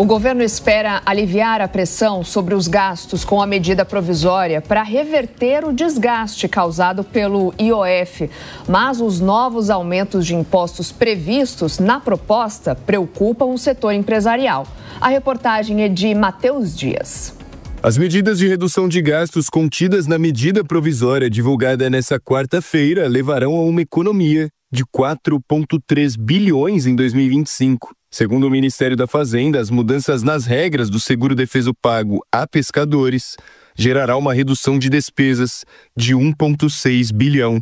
O governo espera aliviar a pressão sobre os gastos com a medida provisória para reverter o desgaste causado pelo IOF. Mas os novos aumentos de impostos previstos na proposta preocupam o setor empresarial. A reportagem é de Matheus Dias. As medidas de redução de gastos contidas na medida provisória divulgada nesta quarta-feira levarão a uma economia de 4,3 bilhões em 2025. Segundo o Ministério da Fazenda, as mudanças nas regras do seguro-defeso pago a pescadores gerará uma redução de despesas de 1,6 bilhão.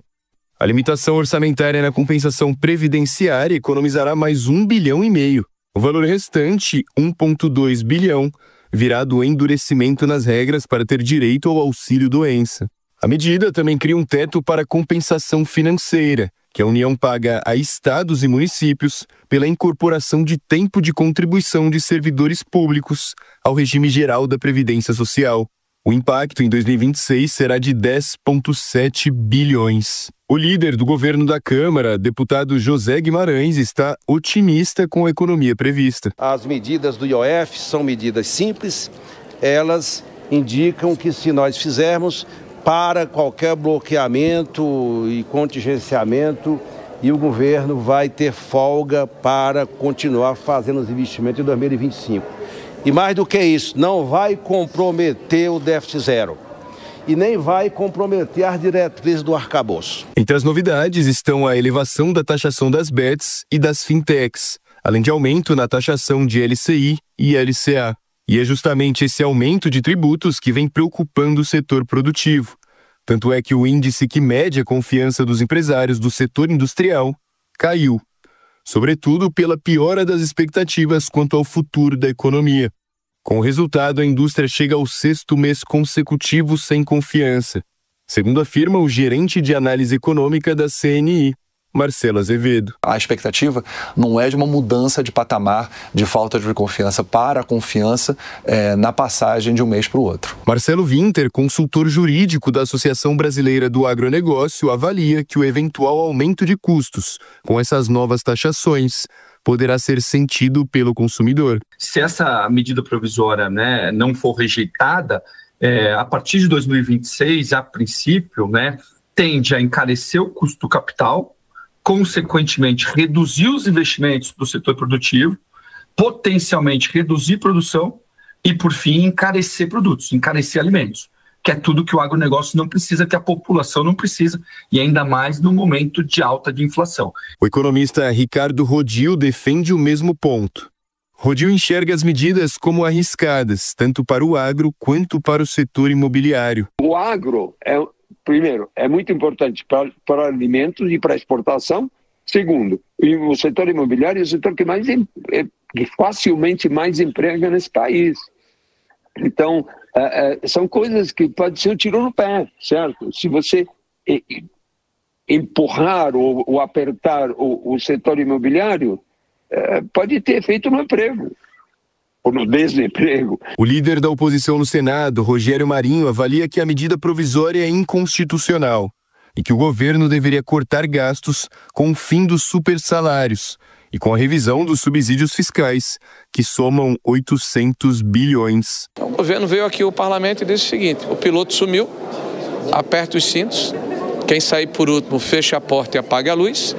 A limitação orçamentária na compensação previdenciária economizará mais 1,5 bilhão. O valor restante, 1,2 bilhão, virá do endurecimento nas regras para ter direito ao auxílio-doença. A medida também cria um teto para compensação financeira, que a União paga a estados e municípios pela incorporação de tempo de contribuição de servidores públicos ao regime geral da Previdência Social. O impacto em 2026 será de 10,7 bilhões. O líder do governo da Câmara, deputado José Guimarães, está otimista com a economia prevista. As medidas do IOF são medidas simples, elas indicam que se nós fizermos para qualquer bloqueamento e contingenciamento, e o governo vai ter folga para continuar fazendo os investimentos em 2025. E mais do que isso, não vai comprometer o déficit zero e nem vai comprometer as diretrizes do arcabouço. Entre as novidades estão a elevação da taxação das bets e das fintechs, além de aumento na taxação de LCI e LCA. E é justamente esse aumento de tributos que vem preocupando o setor produtivo. Tanto é que o índice que mede a confiança dos empresários do setor industrial caiu, sobretudo pela piora das expectativas quanto ao futuro da economia. Com o resultado, a indústria chega ao 6º mês consecutivo sem confiança, segundo afirma o gerente de análise econômica da CNI, Marcelo Azevedo. A expectativa não é de uma mudança de patamar de falta de confiança para a confiança na passagem de um mês para o outro. Marcelo Winter, consultor jurídico da Associação Brasileira do Agronegócio, avalia que o eventual aumento de custos com essas novas taxações poderá ser sentido pelo consumidor. Se essa medida provisória, não for rejeitada, a partir de 2026, a princípio, tende a encarecer o custo do capital, consequentemente reduzir os investimentos do setor produtivo, potencialmente reduzir produção e, por fim, encarecer produtos, encarecer alimentos, que é tudo que o agronegócio não precisa, que a população não precisa, e ainda mais no momento de alta de inflação. O economista Ricardo Rodil defende o mesmo ponto. Rodil enxerga as medidas como arriscadas, tanto para o agro quanto para o setor imobiliário. O agro primeiro, é muito importante para alimentos e para exportação. Segundo, o setor imobiliário é o setor que facilmente mais emprega nesse país. Então, são coisas que podem ser um tiro no pé, certo? Se você empurrar ou apertar o setor imobiliário, pode ter efeito no emprego. Ou no desemprego. O líder da oposição no Senado, Rogério Marinho, avalia que a medida provisória é inconstitucional e que o governo deveria cortar gastos com o fim dos supersalários e com a revisão dos subsídios fiscais, que somam 800 bilhões. Então, o governo veio aqui ao parlamento e disse o seguinte: o piloto sumiu, aperta os cintos, quem sair por último fecha a porta e apaga a luz,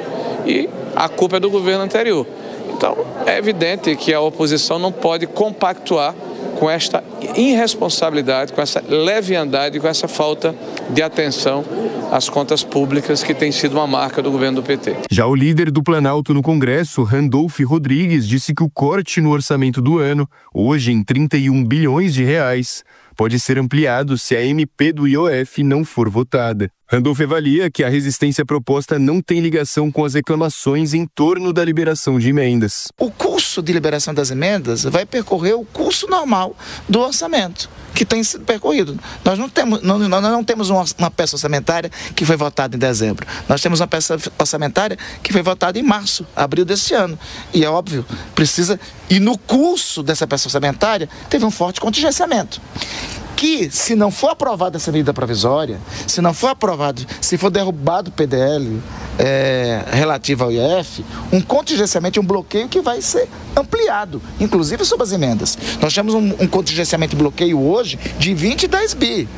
e a culpa é do governo anterior. Então, é evidente que a oposição não pode compactuar com esta irresponsabilidade, com essa leviandade, com essa falta de atenção às contas públicas que tem sido uma marca do governo do PT. Já o líder do Planalto no Congresso, Randolph Rodrigues, disse que o corte no orçamento do ano, hoje em 31 bilhões de reais, pode ser ampliado se a MP do IOF não for votada. Randolph avalia que a resistência proposta não tem ligação com as reclamações em torno da liberação de emendas. O curso de liberação das emendas vai percorrer o curso normal do orçamento, que tem sido percorrido. Nós não temos uma peça orçamentária que foi votada em dezembro. Nós temos uma peça orçamentária que foi votada em março, abril desse ano. E é óbvio, precisa... E no curso dessa peça orçamentária, teve um forte contingenciamento. Que, se não for aprovada essa medida provisória, se não for aprovado, se for derrubado o PDL, relativa ao IOF, um contingenciamento, um bloqueio que vai ser ampliado, inclusive sobre as emendas. Nós temos um contingenciamento e bloqueio hoje de 20 e 10 bi.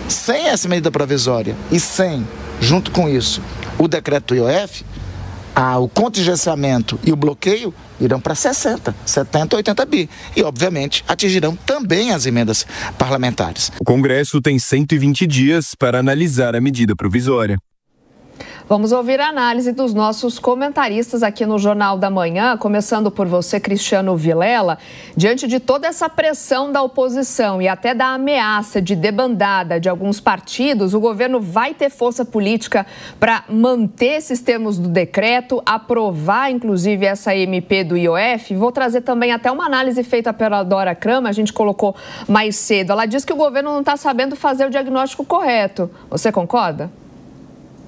Sem essa medida provisória e sem, junto com isso, o decreto do IOF, o contingenciamento e o bloqueio irão para 60, 70, 80 bi. E, obviamente, atingirão também as emendas parlamentares. O Congresso tem 120 dias para analisar a medida provisória. Vamos ouvir a análise dos nossos comentaristas aqui no Jornal da Manhã, começando por você, Cristiano Vilela. Diante de toda essa pressão da oposição e até da ameaça de debandada de alguns partidos, o governo vai ter força política para manter esses termos do decreto, aprovar, inclusive, essa MP do IOF. Vou trazer também até uma análise feita pela Dora Kramer, a gente colocou mais cedo. Ela diz que o governo não está sabendo fazer o diagnóstico correto. Você concorda?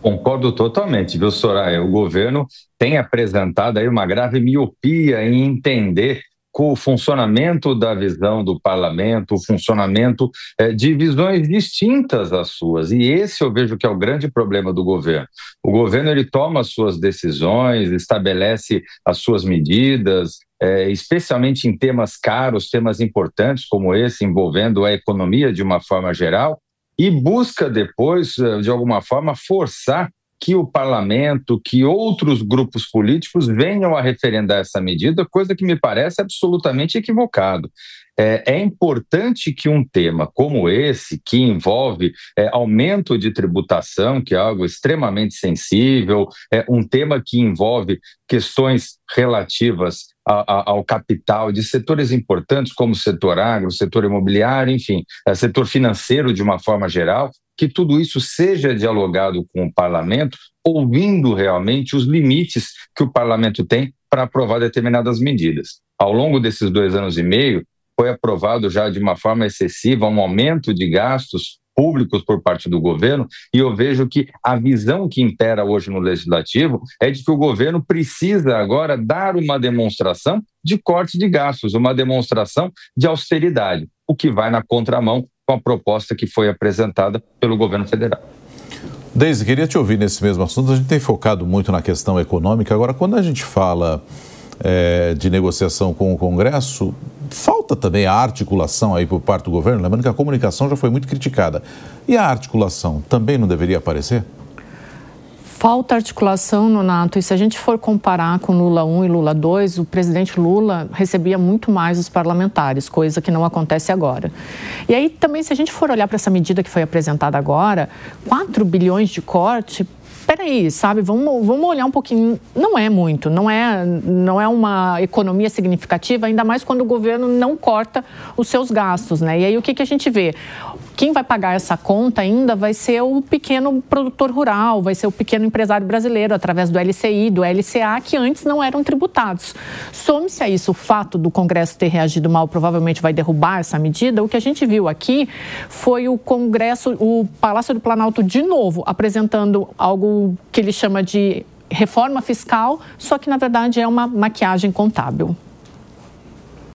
Concordo totalmente, viu, Soraya? O governo tem apresentado aí uma grave miopia em entender o funcionamento da visão do parlamento, o funcionamento de visões distintas às suas. E esse eu vejo que é o grande problema do governo. O governo ele toma as suas decisões, estabelece as suas medidas, especialmente em temas caros, temas importantes como esse, envolvendo a economia de uma forma geral, e busca depois, de alguma forma, forçar que o parlamento, que outros grupos políticos venham a referendar essa medida, coisa que me parece absolutamente equivocado. É importante que um tema como esse, que envolve aumento de tributação, que é algo extremamente sensível, um tema que envolve questões relativas ao capital de setores importantes como o setor agro, o setor imobiliário, enfim, setor financeiro de uma forma geral, que tudo isso seja dialogado com o parlamento, ouvindo realmente os limites que o parlamento tem para aprovar determinadas medidas. Ao longo desses 2 anos e meio, foi aprovado já de uma forma excessiva um aumento de gastos públicos por parte do governo, e eu vejo que a visão que impera hoje no Legislativo é de que o governo precisa agora dar uma demonstração de corte de gastos, uma demonstração de austeridade, o que vai na contramão com a proposta que foi apresentada pelo governo federal. Deise, queria te ouvir nesse mesmo assunto. A gente tem focado muito na questão econômica. Agora, quando a gente fala de negociação com o Congresso, falta também a articulação aí por parte do governo, lembrando que a comunicação já foi muito criticada. E a articulação também não deveria aparecer? Falta articulação, Nonato, e se a gente for comparar com Lula 1 e Lula 2, o presidente Lula recebia muito mais os parlamentares, coisa que não acontece agora. E aí também, se a gente for olhar para essa medida que foi apresentada agora, 4 bilhões de corte, peraí, sabe, vamos olhar um pouquinho, não é muito, não é uma economia significativa, ainda mais quando o governo não corta os seus gastos, né? E aí o que a gente vê? Quem vai pagar essa conta ainda vai ser o pequeno produtor rural, vai ser o pequeno empresário brasileiro, através do LCI, do LCA, que antes não eram tributados. Some-se a isso o fato do Congresso ter reagido mal, provavelmente vai derrubar essa medida. O que a gente viu aqui foi o Congresso, o Palácio do Planalto, de novo, apresentando algo que ele chama de reforma fiscal, só que, na verdade, é uma maquiagem contábil.